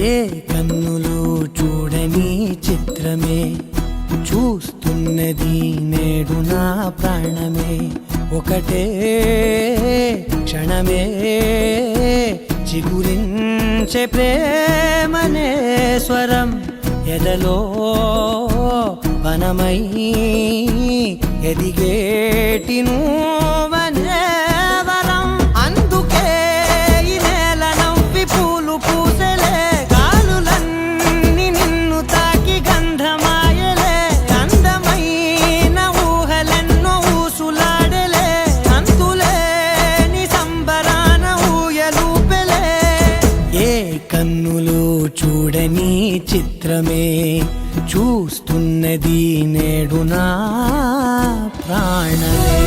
ఏ కన్నులు చూడని చిత్రమే చూస్తున్నది నేడు నా ప్రాణమే ఒకటే క్షణమే చిగురించే ప్రేమనే స్వరం ఎదలో వనమై ఎదిగేటి నువ్వనే వరం అందుకే ఈ నేల నవ్వి పూలు పూసలే గాలులన్నీ నిన్ను తాకి గంధమాయలే అందమైన ఊహలెన్నో ఊసులాడలే అంతులేని సంబరాన ఊయలూపెలే ఏ కన్నులు చూడని చిత్రమే చూస్తున్నది నేడు నా ప్రాణమే